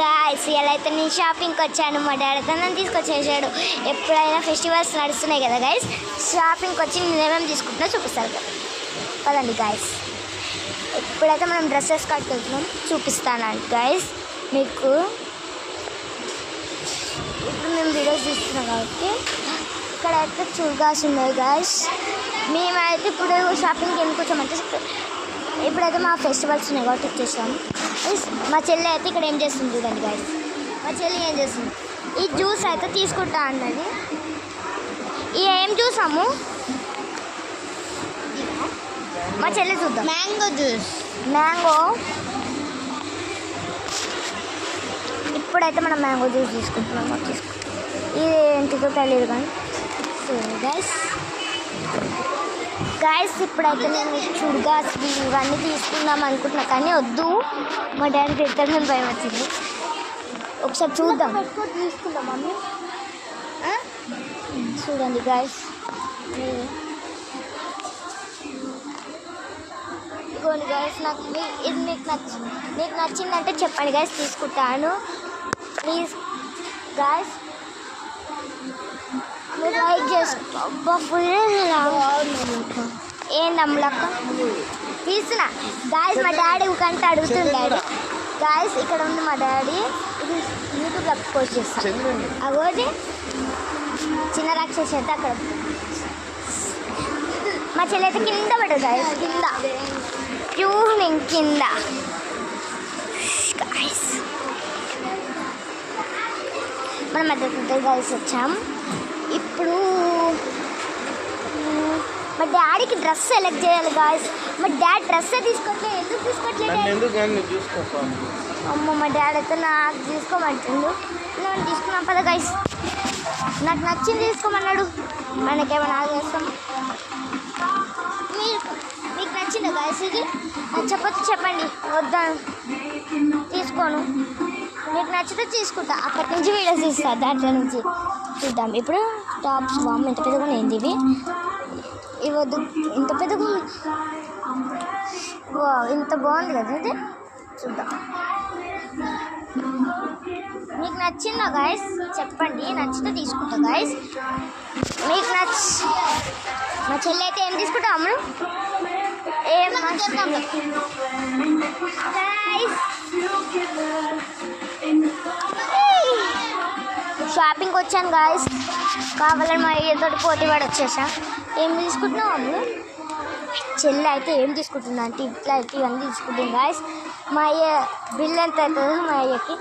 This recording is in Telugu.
గాయ్స్ ఇలా అయితే నేను షాపింగ్కి వచ్చాను. మా డాడీ నన్ను తీసుకొచ్చేసాడు. ఎప్పుడైనా ఫెస్టివల్స్ నడుస్తున్నాయి కదా గైస్, షాపింగ్కి వచ్చి నేను ఏమేమి తీసుకుంటున్నా చూపిస్తాను కదండి గాయస్. ఇప్పుడైతే మనం డ్రెస్సెస్ కట్టుకెళ్తున్నాం, చూపిస్తానండి గాయస్ మీకు. ఇప్పుడు మేము వీడియోస్ తీస్తున్నాం కాబట్టి ఇక్కడైతే చుడిదార్స్ ఉన్నాయి గాయస్. మేమైతే ఇప్పుడు షాపింగ్కి ఎందుకు వచ్చామంటే ఇప్పుడైతే మా ఫెస్టివల్స్ ఉన్నాయి కాబట్టి వచ్చేసాం. మా చెల్లి అయితే ఇక్కడ ఏం చేస్తుంది చూడండి గాయస్. మా చెల్లి ఏం చేస్తుంది, ఈ జ్యూస్ అయితే తీసుకుంటా అన్నది. ఈ ఏం చూసాము మా చెల్లి చూద్దాం. Mango juice, mango. ఇప్పుడైతే మనం మ్యాంగో జ్యూస్ తీసుకుంటున్నాం. ఇది ఏంటిదో తెలియదు కానీ గాయస్ ఇప్పుడైతే నేను చుడిదార్స్ ఇవన్నీ తీసుకుందాం అనుకుంటున్నా కానీ వద్దు, మా డాడీ తిడతాడని భయం వచ్చింది. ఒకసారి చూద్దాం, తీసుకుందాం మమ్మీ. చూడండి గాయస్, ఇదిగోండి గాయస్. ఇది మీకు నచ్చిందంటే చెప్పండి గాయస్, తీసుకుంటాను ప్లీజ్ గాయస్. మీరు లైక్ చేసుకో. ఫుల్ ఏందమ్ములక్క తీస్తున్నా గాయస్. మా డాడీ కంటే అడుగుతుండాడు గాయస్. ఇక్కడ ఉంది మా డాడీ, ఇది యూట్యూబ్లో పోస్ట్ చేస్తాను. అగోది చిన్న రాక్షసి అయితే అక్కడ. మా చెల్లి అయితే కింద పడదు గాయస్, కింద ట్యూనింగ్ కింద గాయస్. మనం మధ్య గాయస్ వచ్చాం. ఇప్పుడు మా డాడీకి డ్రెస్ సెలెక్ట్ చేయాలి గాయస్. మా డాడీ డ్రెస్సే తీసుకోవట్లేదు. ఎందుకు తీసుకోవట్లేదు? అమ్మ మా డాడీ అయితే నాకు తీసుకోమంటుండు. నేను తీసుకున్నాం పద గాయస్. నాకు నచ్చింది తీసుకోమన్నాడు. మనకేమైనా ఆగేస్తాం. మీకు నచ్చిందా గాయస్? ఇది చెప్పొచ్చు, చెప్పండి. వద్దాను, తీసుకోను. మీకు నచ్చితే తీసుకుంటా. అక్కడి నుంచి వీడియోస్ తీస్తా, దాంట్లో నుంచి చూద్దాం. ఇప్పుడు టాప్స్ బామ్ ఎంత పెద్దగా ఏంది ఇవి ఇవ్వద్దు. ఇంత పెద్దగా ఇంత బాగుంది కదా ఇది. చూద్దాం. మీకు నచ్చిందా గాయస్ చెప్పండి, నచ్చితే తీసుకుంటా గాయస్. మీకు మా చెల్లి అయితే ఏం తీసుకుంటాము? ఏం షాపింగ్కి వచ్చాను గాయస్. కావాలని మా అయ్యతో పోటీ పడి వచ్చేసా. ఏం తీసుకుంటున్నాము? చెల్లి అయితే ఏం తీసుకుంటుందా అంటే ఇట్లా అయితే ఇవన్నీ తీసుకుంటుంది గాయస్. మా అయ్య బిల్ ఎంత అవుతుందో మా అయ్యకి